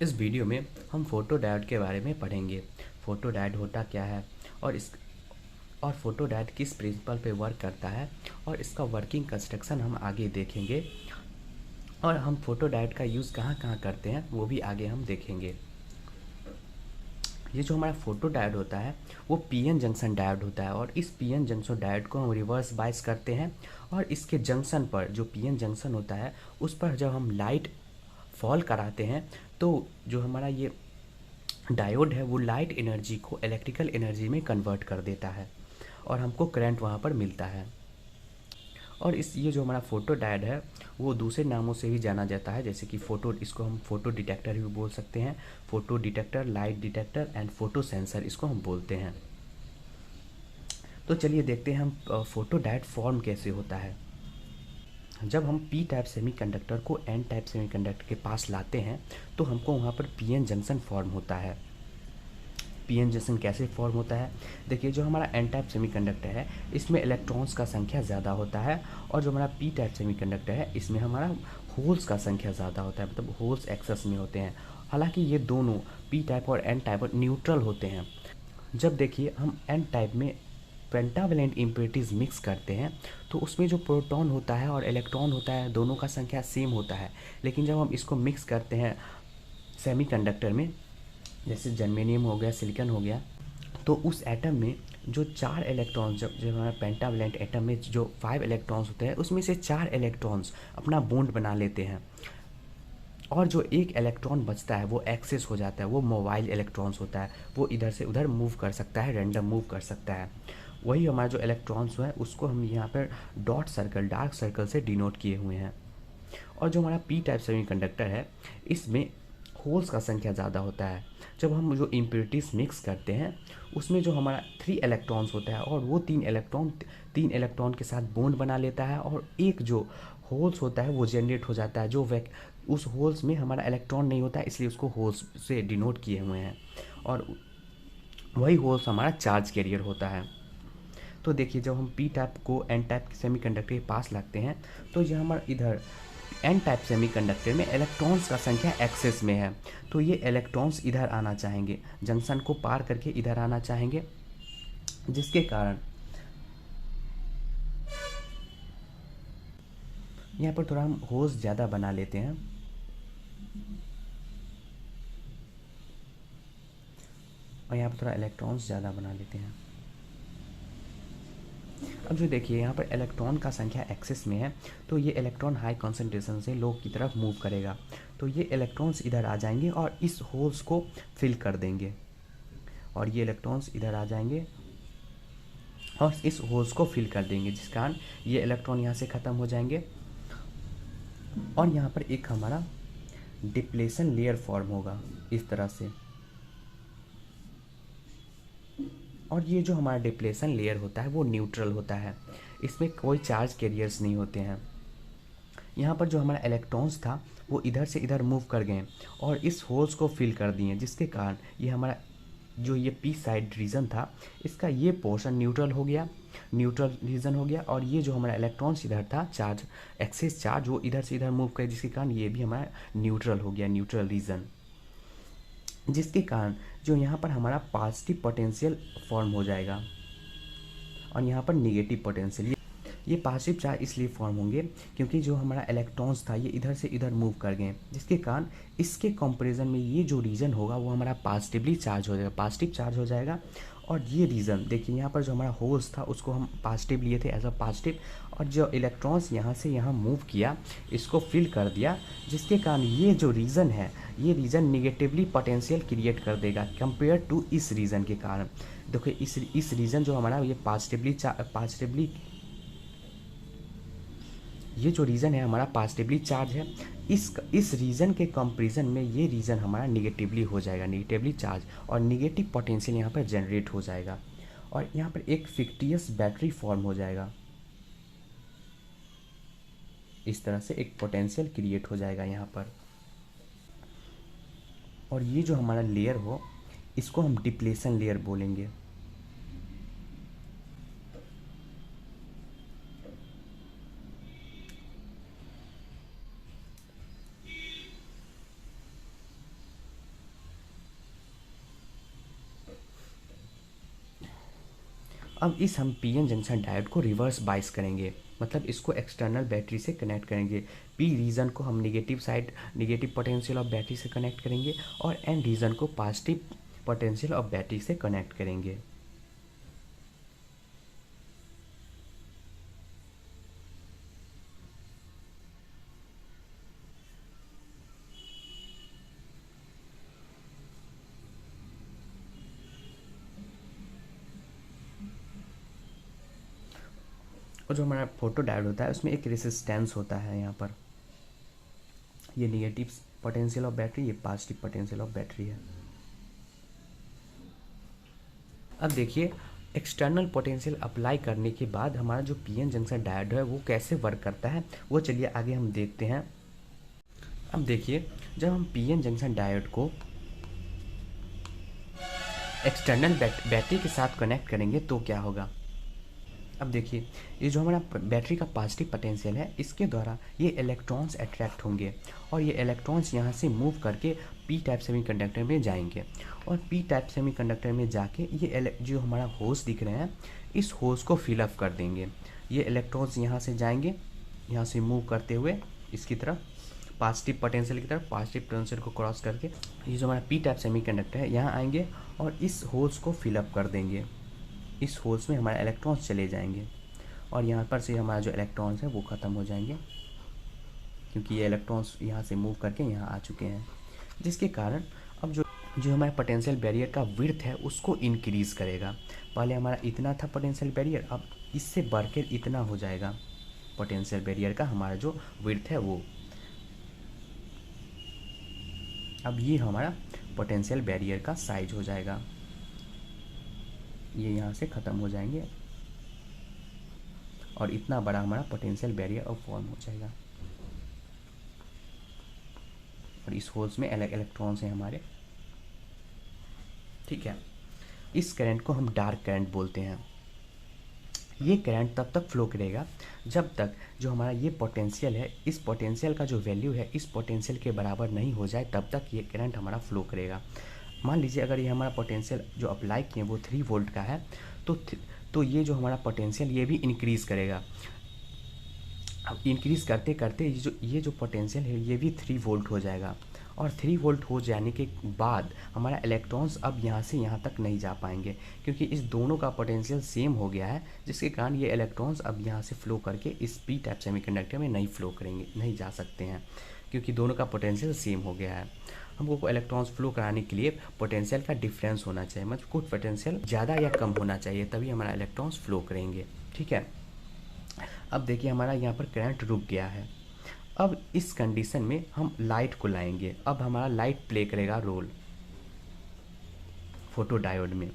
इस वीडियो में हम फोटो डायोड के बारे में पढ़ेंगे। फोटो डायोड होता क्या है और इस और फोटो डायोड किस प्रिंसिपल पे वर्क करता है और इसका वर्किंग कंस्ट्रक्शन हम आगे देखेंगे। और हम फोटो डायोड का यूज़ कहाँ कहाँ करते हैं वो भी आगे हम देखेंगे। ये जो हमारा फोटो डायोड होता है वो पीएन जंक्शन डायोड होता है और इस पीएन जंक्शन डायोड को हम रिवर्स बायस करते हैं और इसके जंक्शन पर जो पीएन जंक्शन होता है उस पर जब हम लाइट फॉल कराते हैं तो जो हमारा ये डायोड है वो लाइट एनर्जी को इलेक्ट्रिकल एनर्जी में कन्वर्ट कर देता है और हमको करंट वहाँ पर मिलता है। और ये जो हमारा फोटो डायोड है वो दूसरे नामों से भी जाना जाता है, जैसे कि इसको हम फोटो डिटेक्टर भी बोल सकते हैं। Photo detector, light detector and photo sensor इसको हम बोलते हैं। तो चलिए देखते हैं हम फोटो डायोड फॉर्म कैसे होता है। जब हम पी टाइप सेमीकंडक्टर को एन टाइप सेमीकंडक्टर के पास लाते हैं तो हमको वहाँ पर पीएन जंक्शन फॉर्म होता है। पीएन जंक्शन कैसे फॉर्म होता है? देखिए, जो हमारा एन टाइप सेमीकंडक्टर है इसमें इलेक्ट्रॉन्स का संख्या ज़्यादा होता है और जो हमारा पी टाइप सेमीकंडक्टर है इसमें हमारा होल्स का संख्या ज़्यादा होता है, मतलब होल्स एक्सेस में होते हैं। हालांकि ये दोनों पी टाइप और एन टाइप न्यूट्रल होते हैं। जब देखिए हम एन टाइप में पेंटावलेंट इम्प्योरिटीज़ मिक्स करते हैं तो उसमें जो प्रोटॉन होता है और इलेक्ट्रॉन होता है दोनों का संख्या सेम होता है। लेकिन जब हम इसको मिक्स करते हैं सेमीकंडक्टर में, जैसे जर्मेनियम हो गया, सिलिकॉन हो गया, तो उस एटम में जो 4 इलेक्ट्रॉन्स, जब जब हमारा पेंटावलेंट एटम में जो 5 इलेक्ट्रॉन्स होते हैं उसमें से 4 इलेक्ट्रॉन्स अपना बॉन्ड बना लेते हैं और जो एक इलेक्ट्रॉन बचता है वो एक्सेस हो जाता है, वो मोबाइल इलेक्ट्रॉन्स होता है, वो इधर से उधर मूव कर सकता है, रैंडम मूव कर सकता है। वही हमारा जो इलेक्ट्रॉन्स है उसको हम यहाँ पर डॉट सर्कल, डार्क सर्कल से डिनोट किए हुए हैं। और जो हमारा पी टाइप सेमीकंडक्टर है इसमें होल्स का संख्या ज़्यादा होता है। जब हम जो इम्प्योरिटीज़ मिक्स करते हैं उसमें जो हमारा 3 इलेक्ट्रॉन्स होता है और वो 3 इलेक्ट्रॉन के साथ बॉन्ड बना लेता है और एक जो होल्स होता है वो जनरेट हो जाता है। उस होल्स में हमारा इलेक्ट्रॉन नहीं होता है, इसलिए उसको होल्स से डिनोट किए हुए हैं और वही होल्स हमारा चार्ज कैरियर होता है। तो देखिए, जब हम पी टाइप को एन टाइप सेमीकंडक्टर के पास लगते हैं तो ये हमारा इधर एन टाइप सेमीकंडक्टर में इलेक्ट्रॉन्स का संख्या एक्सेस में है, तो ये इलेक्ट्रॉन्स इधर आना चाहेंगे, जंक्शन को पार करके इधर आना चाहेंगे, जिसके कारण यहाँ पर थोड़ा हम होल्स ज़्यादा बना लेते हैं और यहाँ पर थोड़ा इलेक्ट्रॉन्स ज़्यादा बना लेते हैं। अब जो देखिए यहाँ पर इलेक्ट्रॉन का संख्या एक्सेस में है तो ये इलेक्ट्रॉन हाई कॉन्सेंट्रेशन से लो की तरफ मूव करेगा, तो ये इलेक्ट्रॉन्स इधर आ जाएंगे और इस होल्स को फिल कर देंगे और ये इलेक्ट्रॉन्स इधर आ जाएंगे और इस होल्स को फिल कर देंगे, जिस कारण ये इलेक्ट्रॉन यहाँ से ख़त्म हो जाएंगे और यहाँ पर एक हमारा डिप्लेशन लेयर फॉर्म होगा इस तरह से। और ये जो हमारा डिप्लेशन लेयर होता है वो न्यूट्रल होता है, इसमें कोई चार्ज कैरियर्स नहीं होते हैं। यहाँ पर जो हमारा इलेक्ट्रॉन्स था वो इधर से इधर मूव कर गए और इस होल्स को फिल कर दिए, जिसके कारण ये हमारा जो ये पी साइड रीजन था इसका ये पोर्शन न्यूट्रल हो गया, न्यूट्रल रीजन हो गया। और ये जो हमारा इलेक्ट्रॉन्स इधर था चार्ज, एक्सेस चार्ज, वो इधर से इधर मूव करे, जिसके कारण ये भी हमारा न्यूट्रल हो गया, न्यूट्रल रीजन। जिसके कारण जो यहाँ पर हमारा पॉजिटिव पोटेंशियल फॉर्म हो जाएगा और यहाँ पर निगेटिव पोटेंशियल। ये पॉजिटिव चार्ज इसलिए फॉर्म होंगे क्योंकि जो हमारा इलेक्ट्रॉन्स था ये इधर से इधर मूव कर गए, जिसके कारण इसके कंपैरिजन में ये जो रीजन होगा वो हमारा पॉजिटिवली चार्ज हो जाएगा, पॉजिटिव चार्ज हो जाएगा। और ये रीजन देखिए, यहाँ पर जो हमारा होल्स था उसको हम पॉजिटिव लिए थे एज अ पॉजिटिव, और जो इलेक्ट्रॉन्स यहाँ से यहाँ मूव किया इसको फिल कर दिया, जिसके कारण ये जो रीजन है ये रीजन निगेटिवली पोटेंशियल क्रिएट कर देगा कंपेयर टू इस रीजन के कारण। देखिए इस रीजन जो हमारा ये पॉजिटिवली ये जो रीजन है हमारा पॉजिटिवली चार्ज है, इस रीजन के कंपेरिजन में ये रीजन हमारा निगेटिवली हो जाएगा, निगेटिवली चार्ज, और निगेटिव पोटेंशियल यहाँ पर जनरेट हो जाएगा और यहाँ पर एक फिक्टियस बैटरी फॉर्म हो जाएगा। इस तरह से एक पोटेंशियल क्रिएट हो जाएगा यहाँ पर। और ये जो हमारा लेयर हो इसको हम डिप्लेशन लेयर बोलेंगे। अब इस हम पीएन जंक्शन डायोड को रिवर्स बाइस करेंगे, मतलब इसको एक्सटर्नल बैटरी से कनेक्ट करेंगे। पी रीजन को हम negative side, negative potential of battery से कनेक्ट करेंगे और एन रीजन को पॉजिटिव पोटेंशियल ऑफ बैटरी से कनेक्ट करेंगे। और जो हमारा फोटो डायोड होता है उसमें एक रेसिस्टेंस होता है यहाँ पर, ये निगेटिव पोटेंशियल ऑफ बैटरी, ये पॉजिटिव पोटेंशियल ऑफ बैटरी है। अब देखिए एक्सटर्नल पोटेंशियल अप्लाई करने के बाद हमारा जो पीएन जंक्शन डायोड है वो कैसे वर्क करता है, वो चलिए आगे हम देखते हैं। अब देखिए जब हम पीएन जंक्शन डायोड को एक्सटर्नल बैटरी के साथ कनेक्ट करेंगे तो क्या होगा। अब देखिए ये जो हमारा बैटरी का पॉजिटिव पोटेंशियल है इसके द्वारा ये इलेक्ट्रॉन्स अट्रैक्ट होंगे और ये इलेक्ट्रॉन्स यहाँ से मूव करके पी टाइप सेमीकंडक्टर में जाएंगे और पी टाइप सेमीकंडक्टर में जाके ये जो हमारा होस दिख रहे हैं इस होस को फिलअप कर देंगे। ये इलेक्ट्रॉन्स यहाँ से जाएंगे, यहाँ से मूव करते हुए इसकी तरफ पॉजिटिव पोटेंशियल की तरफ, पॉजिटिव पोटेंशियल को क्रॉस करके ये जो हमारा पी टाइप सेमीकंडक्टर है यहाँ आएंगे और इस होल्स को फिलअप कर देंगे। इस होल्स में हमारे इलेक्ट्रॉन्स चले जाएंगे और यहाँ पर से हमारा जो इलेक्ट्रॉन्स है वो ख़त्म हो जाएंगे क्योंकि ये इलेक्ट्रॉन्स यहाँ से मूव करके यहाँ आ चुके हैं, जिसके कारण अब जो हमारा पोटेंशियल बैरियर का विड्थ है उसको इंक्रीज़ करेगा। पहले हमारा इतना था पोटेंशियल बैरियर, अब इससे बढ़कर इतना हो जाएगा पोटेंशियल बैरियर का हमारा जो विड्थ है वो। अब ये हमारा पोटेंशियल बैरियर का साइज हो जाएगा, ये यहाँ से ख़त्म हो जाएंगे और इतना बड़ा हमारा पोटेंशियल बैरियर अब फॉर्म हो जाएगा और इस होल्स में इलेक्ट्रॉन्स हैं हमारे। ठीक है, इस करंट को हम डार्क करंट बोलते हैं। ये करंट तब तक फ्लो करेगा जब तक जो हमारा ये पोटेंशियल है इस पोटेंशियल का जो वैल्यू है इस पोटेंशियल के बराबर नहीं हो जाए, तब तक ये करंट हमारा फ्लो करेगा। मान लीजिए अगर ये हमारा पोटेंशियल जो अप्लाई किए वो 3 वोल्ट का है तो ये जो हमारा पोटेंशियल ये भी इंक्रीज़ करेगा। अब इंक्रीज़ करते करते ये जो पोटेंशियल है ये भी 3 वोल्ट हो जाएगा और 3 वोल्ट हो जाने के बाद हमारा इलेक्ट्रॉन्स अब यहाँ से यहाँ तक नहीं जा पाएंगे क्योंकि इस दोनों का पोटेंशियल सेम हो गया है, जिसके कारण ये इलेक्ट्रॉन्स अब यहाँ से फ्लो करके इस पी टाइप सेमीकंडक्टर में नहीं फ्लो करेंगे, नहीं जा सकते हैं क्योंकि दोनों का पोटेंशियल सेम हो गया है। हमको इलेक्ट्रॉन्स फ्लो कराने के लिए पोटेंशियल का डिफरेंस होना चाहिए, मतलब कुछ पोटेंशियल ज़्यादा या कम होना चाहिए, तभी हमारा इलेक्ट्रॉन्स फ्लो करेंगे। ठीक है, अब देखिए हमारा यहाँ पर करंट रुक गया है। अब इस कंडीशन में हम लाइट को लाएंगे, अब हमारा लाइट प्ले करेगा रोल फोटो डायोड में।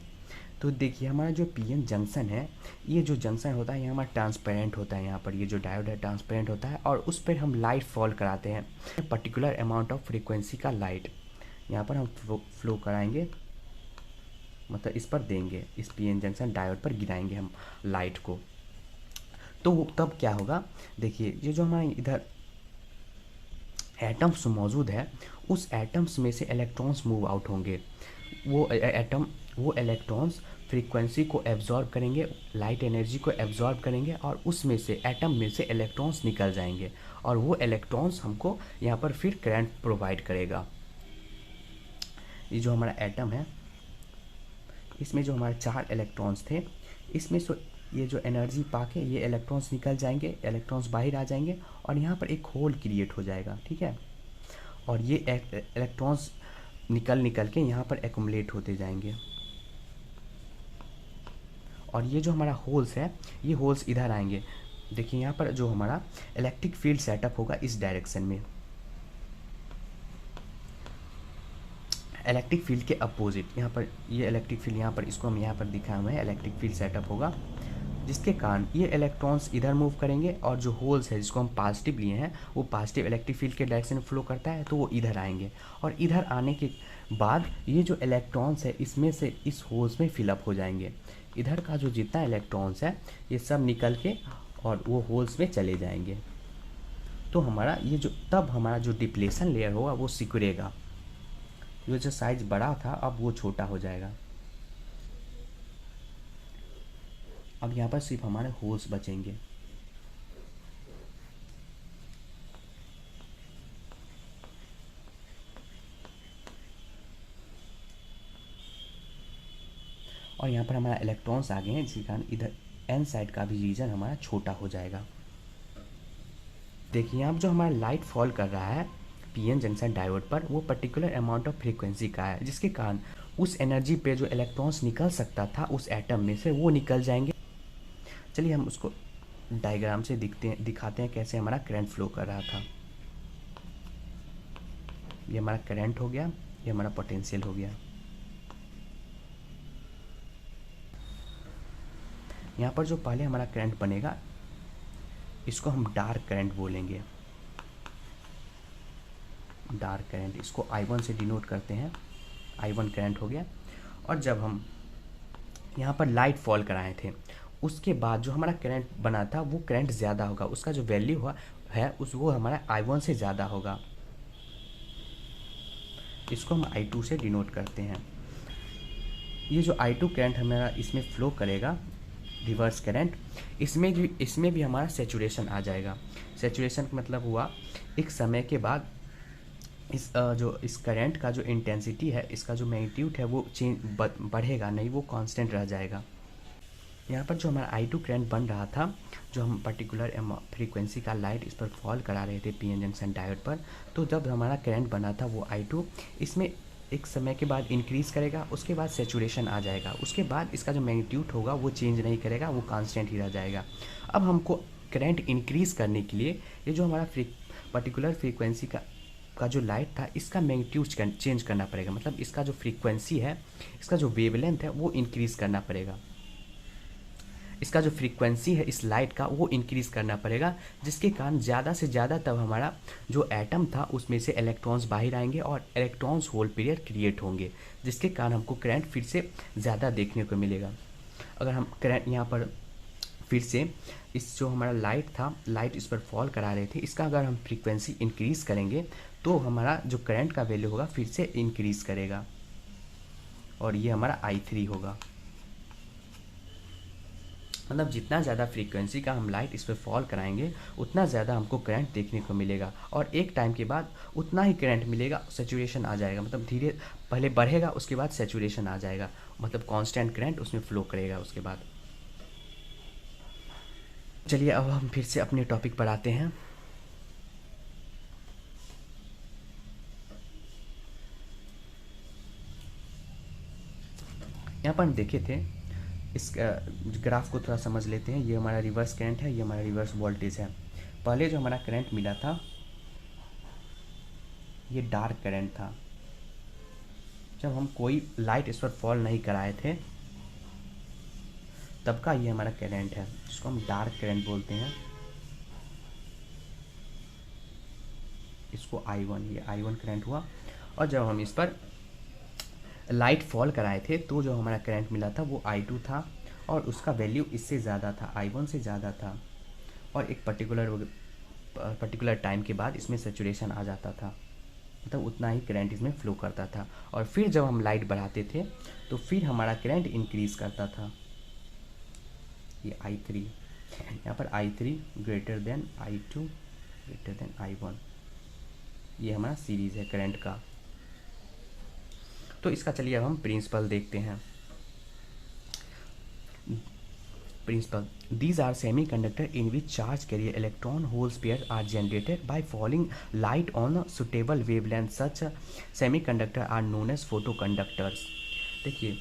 तो देखिए हमारा जो पीएन जंक्शन है, ये जो जंक्शन होता है ये हमारा ट्रांसपेरेंट होता है, यहाँ पर ये जो डायोड है ट्रांसपेरेंट होता है और उस पर हम लाइट फॉल कराते हैं, पर्टिकुलर अमाउंट ऑफ फ्रीक्वेंसी का लाइट यहाँ पर हम फ्लो कराएंगे, मतलब इस पर देंगे, इस पीएन जंक्शन डायोड पर गिराएंगे हम लाइट को। तो तब क्या होगा, देखिए ये जो हमारे इधर एटम्स मौजूद है उस एटम्स में से इलेक्ट्रॉन्स मूव आउट होंगे, वो इलेक्ट्रॉन्स फ्रीक्वेंसी को एब्जॉर्ब करेंगे, लाइट एनर्जी को एब्जॉर्ब करेंगे और उसमें से एटम में से इलेक्ट्रॉन्स निकल जाएंगे और वो इलेक्ट्रॉन्स हमको यहाँ पर फिर करंट प्रोवाइड करेगा। ये जो हमारा एटम है इसमें जो हमारे 4 इलेक्ट्रॉन्स थे, इसमें से ये जो एनर्जी पाके ये इलेक्ट्रॉन्स निकल जाएंगे, इलेक्ट्रॉन्स बाहर आ जाएंगे और यहाँ पर एक होल क्रिएट हो जाएगा। ठीक है, और ये इलेक्ट्रॉन्स निकल के यहाँ पर एक्युमुलेट होते जाएंगे और ये जो हमारा होल्स है ये होल्स इधर आएंगे। देखिए यहाँ पर जो हमारा इलेक्ट्रिक फील्ड सेटअप होगा इस डायरेक्शन में, इलेक्ट्रिक फील्ड के अपोजिट यहाँ पर ये इलेक्ट्रिक फील्ड यहाँ पर इसको हम यहाँ पर दिखाए हुए हैं, इलेक्ट्रिक फील्ड सेटअप होगा जिसके कारण ये इलेक्ट्रॉन्स इधर मूव करेंगे और जो होल्स है जिसको हम पॉजिटिव लिए हैं वो पॉजिटिव इलेक्ट्रिक फील्ड के डायरेक्शन में फ्लो करता है तो वो इधर आएंगे और इधर आने के बाद ये जो इलेक्ट्रॉन्स है इसमें से इस होल्स में फिलअप हो जाएंगे। इधर का जो जितना इलेक्ट्रॉन्स है ये सब निकल के और वो होल्स में चले जाएंगे। तो हमारा ये जो तब हमारा जो डिप्लेशन लेयर होगा वो सिकुड़ेगा, जो साइज बड़ा था अब वो छोटा हो जाएगा। अब यहाँ पर सिर्फ हमारे होल्स बचेंगे। और यहाँ पर हमारा इलेक्ट्रॉन्स आ गए हैं, जिसके कारण इधर एन साइड का भी रीजन हमारा छोटा हो जाएगा। देखिए यहाँ पर जो हमारा लाइट फॉल कर रहा है पीएन जंक्शन डायोड पर, वो पर्टिकुलर अमाउंट ऑफ फ्रीक्वेंसी का है, जिसके कारण उस एनर्जी पे जो इलेक्ट्रॉन्स निकल सकता था उस एटम में से, वो निकल जाएंगे। चलिए हम उसको डायग्राम से दिखाते हैं कैसे हमारा करंट फ्लो कर रहा था। ये हमारा करंट हो गया, ये हमारा पोटेंशियल हो गया। यहाँ पर जो पहले हमारा करंट बनेगा इसको हम डार्क करंट बोलेंगे। डार्क करंट, इसको I1 से डिनोट करते हैं। I1 करंट हो गया। और जब हम यहाँ पर लाइट फॉल कराए थे, उसके बाद जो हमारा करंट बना था वो करंट ज़्यादा होगा, उसका जो वैल्यू हुआ है उस वो हमारा I1 से ज़्यादा होगा। इसको हम I2 से डिनोट करते हैं। ये जो I2 करंट हमारा इसमें फ्लो करेगा, रिवर्स करंट, इसमें भी हमारा सेचुरेशन आ जाएगा। सेचुरेशन का मतलब हुआ एक समय के बाद इस करंट का जो इंटेंसिटी है, इसका जो मैग्नीट्यूड है वो बढ़ेगा नहीं, वो कांस्टेंट रह जाएगा। यहाँ पर जो हमारा I2 करंट बन रहा था, जो हम पर्टिकुलर फ्रीक्वेंसी का लाइट इस पर फॉल करा रहे थे पीएन जंक्शन डायोड पर, तो जब हमारा करंट बना था वो I2 इसमें एक समय के बाद इंक्रीज़ करेगा, उसके बाद सेचुरेशन आ जाएगा, उसके बाद इसका जो मैग्नीट्यूड होगा वो चेंज नहीं करेगा, वो कांस्टेंट ही रह जाएगा। अब हमको करंट इंक्रीज़ करने के लिए ये जो हमारा पर्टिकुलर फ्रीक्वेंसी का जो लाइट था, इसका मैग्नीट्यूड चेंज करना पड़ेगा। मतलब इसका जो फ्रीक्वेंसी है, इसका जो वेवलेंथ है वो इंक्रीज़ करना पड़ेगा। इसका जो फ्रीक्वेंसी है इस लाइट का वो इंक्रीज़ करना पड़ेगा, जिसके कारण ज़्यादा से ज़्यादा तब हमारा जो एटम था उसमें से इलेक्ट्रॉन्स बाहर आएंगे और इलेक्ट्रॉन्स होल पेयर क्रिएट होंगे, जिसके कारण हमको करंट फिर से ज़्यादा देखने को मिलेगा। अगर हम करंट यहाँ पर फिर से इस जो हमारा लाइट था, लाइट इस पर फॉल करा रहे थे, इसका अगर हम फ्रीक्वेंसी इंक्रीज़ करेंगे तो हमारा जो करंट का वैल्यू होगा फिर से इंक्रीज़ करेगा, और ये हमारा I3 होगा। मतलब जितना ज़्यादा फ्रीक्वेंसी का हम लाइट इस पर फॉल कराएंगे उतना ज़्यादा हमको करंट देखने को मिलेगा, और एक टाइम के बाद उतना ही करंट मिलेगा, सेचुरेशन आ जाएगा। मतलब धीरे पहले बढ़ेगा, उसके बाद सेचुरेशन आ जाएगा, मतलब कांस्टेंट करंट उसमें फ्लो करेगा उसके बाद। चलिए अब हम फिर से अपने टॉपिक पर आते हैं। यहाँ पर हम देखे थे, इस ग्राफ को थोड़ा समझ लेते हैं। ये हमारा रिवर्स करंट है, ये हमारा रिवर्स वोल्टेज है। पहले जो हमारा करंट मिला था ये डार्क करंट था, जब हम कोई लाइट इस पर फॉल नहीं कराए थे तब का ये हमारा करंट है, जिसको हम डार्क करंट बोलते हैं। इसको I1, ये I1 करंट हुआ। और जब हम इस पर लाइट फॉल कराए थे तो जो हमारा करंट मिला था वो I2 था, और उसका वैल्यू इससे ज़्यादा था, I1 से ज़्यादा था, और एक पर्टिकुलर टाइम के बाद इसमें सेचुरेशन आ जाता था, मतलब उतना ही करंट इसमें फ्लो करता था। और फिर जब हम लाइट बढ़ाते थे तो फिर हमारा करंट इंक्रीज़ करता था। ये I3, यहाँ पर I3 greater than I2 greater than I1, ये हमारा सीरीज़ है करंट का। तो इसका चलिए अब हम प्रिंसिपल देखते हैं। Principle, these are semiconductor in which charge carrier electron holes pairs are generated by falling light on a suitable wavelength. Such semiconductor are known as photoconductors. देखिए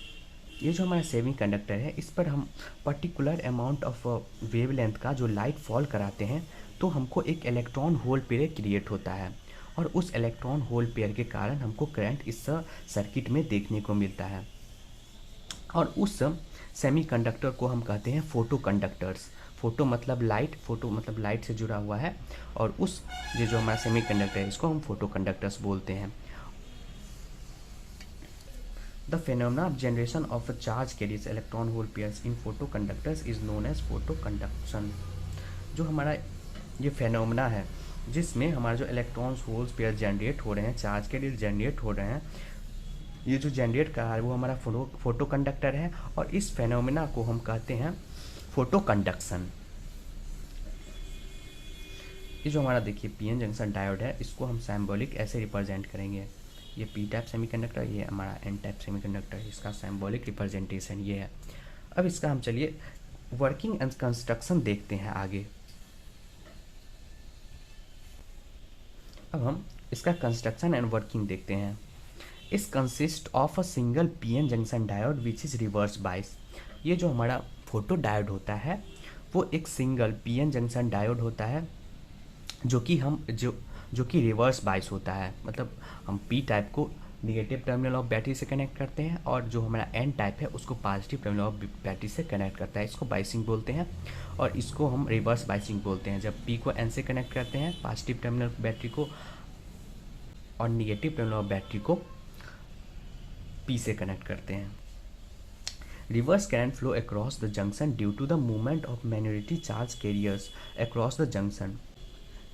ये जो हमारा सेमीकंडक्टर है, इस पर हम पर्टिकुलर अमाउंट ऑफ वेवलेंथ का जो लाइट फॉल कराते हैं तो हमको एक इलेक्ट्रॉन होल पेयर क्रिएट होता है, और उस इलेक्ट्रॉन होल पेयर के कारण हमको करंट इस सर्किट में देखने को मिलता है। और उस सेमीकंडक्टर को हम कहते हैं फोटो कंडक्टर्स। फोटो मतलब लाइट, फोटो मतलब लाइट से जुड़ा हुआ है, और उस ये जो हमारा सेमीकंडक्टर है इसको हम फोटो कंडक्टर्स बोलते हैं। The phenomena of generation of charge carriers electron hole pairs in photo conductors is known as photo conduction. जो हमारा ये फेनोमेना है जिसमें हमारा जो इलेक्ट्रॉन्स होल्स पेयर जनरेट हो रहे हैं, चार्ज कैरियर जनरेट हो रहे हैं, ये जो जनरेट कर रहा है वो हमारा फोटो कंडक्टर है, और इस फेनोमेना को हम कहते हैं फोटो कंडक्शन। ये जो हमारा देखिए पीएन जंक्शन डायोड है, इसको हम सिंबॉलिक ऐसे रिप्रेजेंट करेंगे। ये पी टाइप सेमीकंडक्टर, ये हमारा एन टाइप सेमीकंडक्टर, इसका सिंबॉलिक रिप्रेजेंटेशन ये है। अब इसका हम चलिए वर्किंग एंड कंस्ट्रक्शन देखते हैं आगे। अब हम इसका कंस्ट्रक्शन एंड वर्किंग देखते हैं। इस consist of a single PN junction diode which is reverse bias. ये जो हमारा फोटो डायोड होता है वो एक सिंगल पीएन जंक्शन डायोड होता है जो कि रिवर्स बाइस होता है। मतलब हम पी टाइप को निगेटिव टर्मिनल ऑफ बैटरी से कनेक्ट करते हैं और जो हमारा एन टाइप है उसको पॉजिटिव टर्मिनल ऑफ बैटरी से कनेक्ट करता है। इसको बाइसिंग बोलते हैं और इसको हम रिवर्स बाइसिंग बोलते हैं। जब पी को एन से कनेक्ट करते हैं पॉजिटिव टर्मिनल बैटरी को और निगेटिव टर्मिनल ऑफ बैटरी को पी से कनेक्ट करते हैं। Reverse current flow across the junction due to the movement of minority charge carriers across the junction.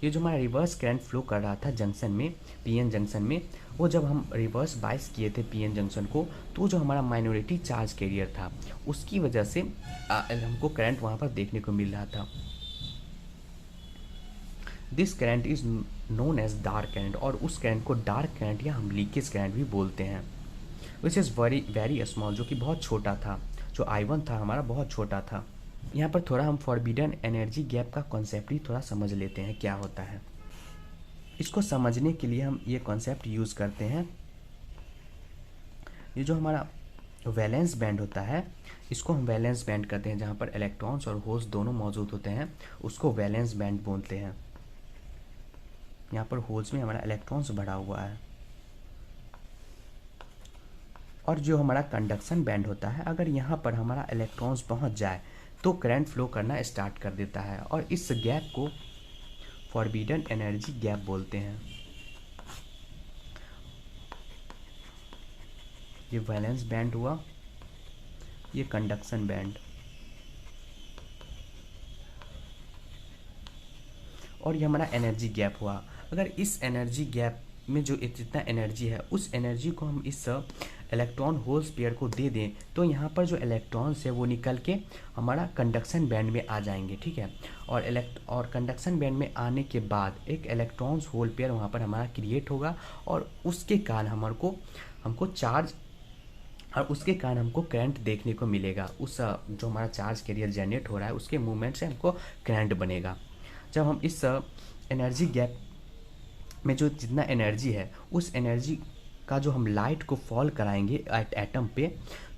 ये जो हमारा रिवर्स करंट फ्लो कर रहा था जंक्शन में, पीएन जंक्शन में, वो जब हम रिवर्स बाइस किए थे पीएन जंक्शन को, तो जो हमारा माइनॉरिटी चार्ज कैरियर था उसकी वजह से हमको करंट वहाँ पर देखने को मिल रहा था। This current is known as dark current, और उस करंट को डार्क करंट या हम लीकेज करंट भी बोलते हैं। विच इज़ वेरी स्मॉल, जो कि बहुत छोटा था। जो I1 था हमारा बहुत छोटा था। यहाँ पर थोड़ा हम फॉरबिडन एनर्जी गैप का कॉन्सेप्ट ही थोड़ा समझ लेते हैं क्या होता है। इसको समझने के लिए हम ये कॉन्सेप्ट यूज़ करते हैं। ये जो हमारा वैलेंस बैंड होता है इसको हम वैलेंस बैंड कहते हैं। जहाँ पर इलेक्ट्रॉन्स और होल्स दोनों मौजूद होते हैं उसको वैलेंस बैंड बोलते हैं। यहाँ पर होल्स में हमारा इलेक्ट्रॉन्स भरा हुआ है। और जो हमारा कंडक्शन बैंड होता है, अगर यहाँ पर हमारा इलेक्ट्रॉन्स पहुँच जाए तो करंट फ्लो करना स्टार्ट कर देता है, और इस गैप को फॉरबिडन एनर्जी गैप बोलते हैं। ये वैलेंस बैंड हुआ, ये कंडक्शन बैंड, और ये हमारा एनर्जी गैप हुआ। अगर इस एनर्जी गैप में जो जितना एनर्जी है उस एनर्जी को हम इस इलेक्ट्रॉन होल्स पेयर को दे दें तो यहाँ पर जो इलेक्ट्रॉन्स है वो निकल के हमारा कंडक्शन बैंड में आ जाएंगे, ठीक है। और कंडक्शन बैंड में आने के बाद एक इलेक्ट्रॉन्स होल पेयर वहाँ पर हमारा क्रिएट होगा, और उसके कारण हमको चार्ज और उसके कारण हमको करंट देखने को मिलेगा। उस जो हमारा चार्ज कैरियर जनरेट हो रहा है उसके मूवमेंट से हमको करंट बनेगा। जब हम इस एनर्जी गैप में जो जितना एनर्जी है उस एनर्जी का जो हम लाइट को फॉल कराएंगे एटम पे,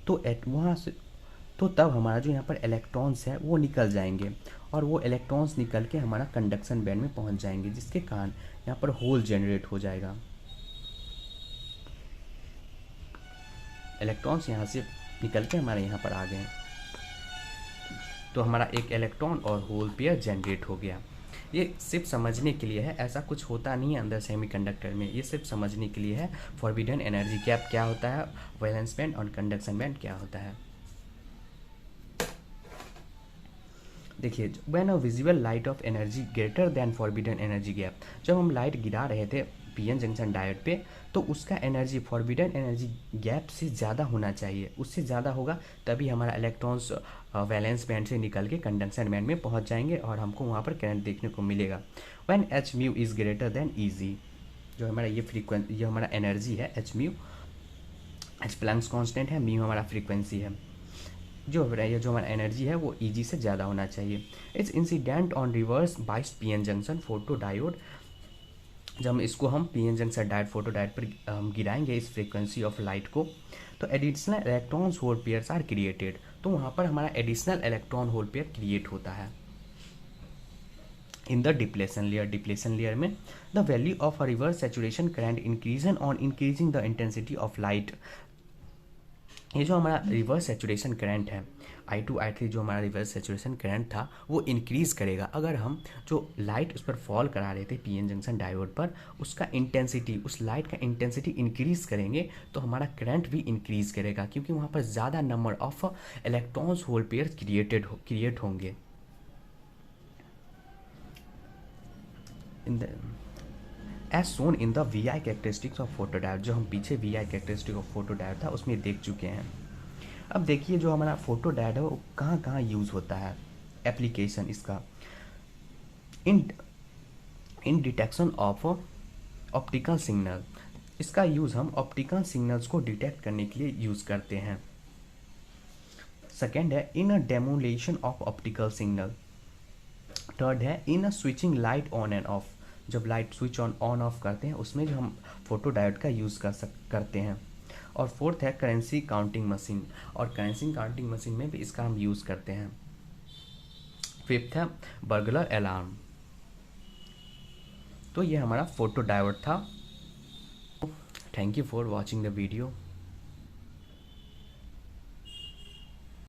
तो वहाँ से तो तब हमारा जो यहाँ पर इलेक्ट्रॉन्स है वो निकल जाएंगे, और वो इलेक्ट्रॉन्स निकल के हमारा कंडक्शन बैंड में पहुँच जाएंगे, जिसके कारण यहाँ पर होल जनरेट हो जाएगा। इलेक्ट्रॉन्स यहाँ से निकल के हमारे यहाँ पर आ गए, तो हमारा एक इलेक्ट्रॉन और होल पेयर जनरेट हो गया। ये सिर्फ समझने के लिए है, ऐसा कुछ होता नहीं है अंदर सेमीकंडक्टर में। ये सिर्फ समझने के लिए है फॉरबिडन एनर्जी गैप क्या होता है, वैलेंस बैंड और कंडक्शन बैंड क्या होता है। देखिए, when a visible light of energy greater than forbidden energy gap, जब हम लाइट गिरा रहे थे पीएन जंक्शन डायोड पे, तो उसका एनर्जी फॉरबिडन एनर्जी गैप से ज़्यादा होना चाहिए। उससे ज़्यादा होगा तभी हमारा इलेक्ट्रॉन्स वैलेंस बैंड से निकल के कंडक्शन बैंड में पहुंच जाएंगे और हमको वहाँ पर करंट देखने को मिलेगा। When H mu is greater than easy, जो हमारा ये हमारा एनर्जी है H mu, H Planck's constant है, म्यू हमारा फ्रीक्वेंसी है। जो हमारा एनर्जी है वो ईजी से ज़्यादा होना चाहिए। It's incident on reverse bias PN junction photodiode. जब इसको हम PN junction diode photodiode पर हम गिराएंगे इस फ्रीक्वेंसी ऑफ लाइट को, तो additional electrons hole pairs are created, तो वहाँ पर हमारा additional electron hole pair create होता है। इन द डिप्लेशन लेयर में the value of a reverse saturation current increases on increasing the intensity of light. ये जो हमारा रिवर्स सैचुरेशन करंट है I2 I3, जो हमारा रिवर्स सैचुरेशन करंट था वो इंक्रीज़ करेगा अगर हम जो लाइट उस पर फॉल करा रहे थे पीएन जंक्शन डायोड पर, उसका इंटेंसिटी, उस लाइट का इंटेंसिटी इंक्रीज़ करेंगे तो हमारा करंट भी इंक्रीज़ करेगा, क्योंकि वहाँ पर ज़्यादा number of electrons hole pair create होंगे। As shown in the VI characteristics of photodiode, जो हम पीछे VI characteristic of photodiode था उसमें देख चुके हैं। अब देखिए जो हमारा फोटो डायोड है वो कहाँ कहाँ यूज़ होता है। एप्लीकेशन इसका in in detection of optical signal, इसका यूज़ हम ऑप्टिकल सिग्नल्स को डिटेक्ट करने के लिए यूज़ करते हैं। सेकेंड है in a demodulation of optical signal. Third है in a switching light on and off, जब लाइट स्विच ऑन ऑफ करते हैं उसमें जो हम फोटो डायोड का यूज़ करते हैं। और फोर्थ है करेंसी काउंटिंग मशीन, और करेंसी काउंटिंग मशीन में भी इसका हम यूज़ करते हैं। फिफ्थ है बर्गलर अलार्म। तो ये हमारा फोटो डायोड था। Thank you for watching the video.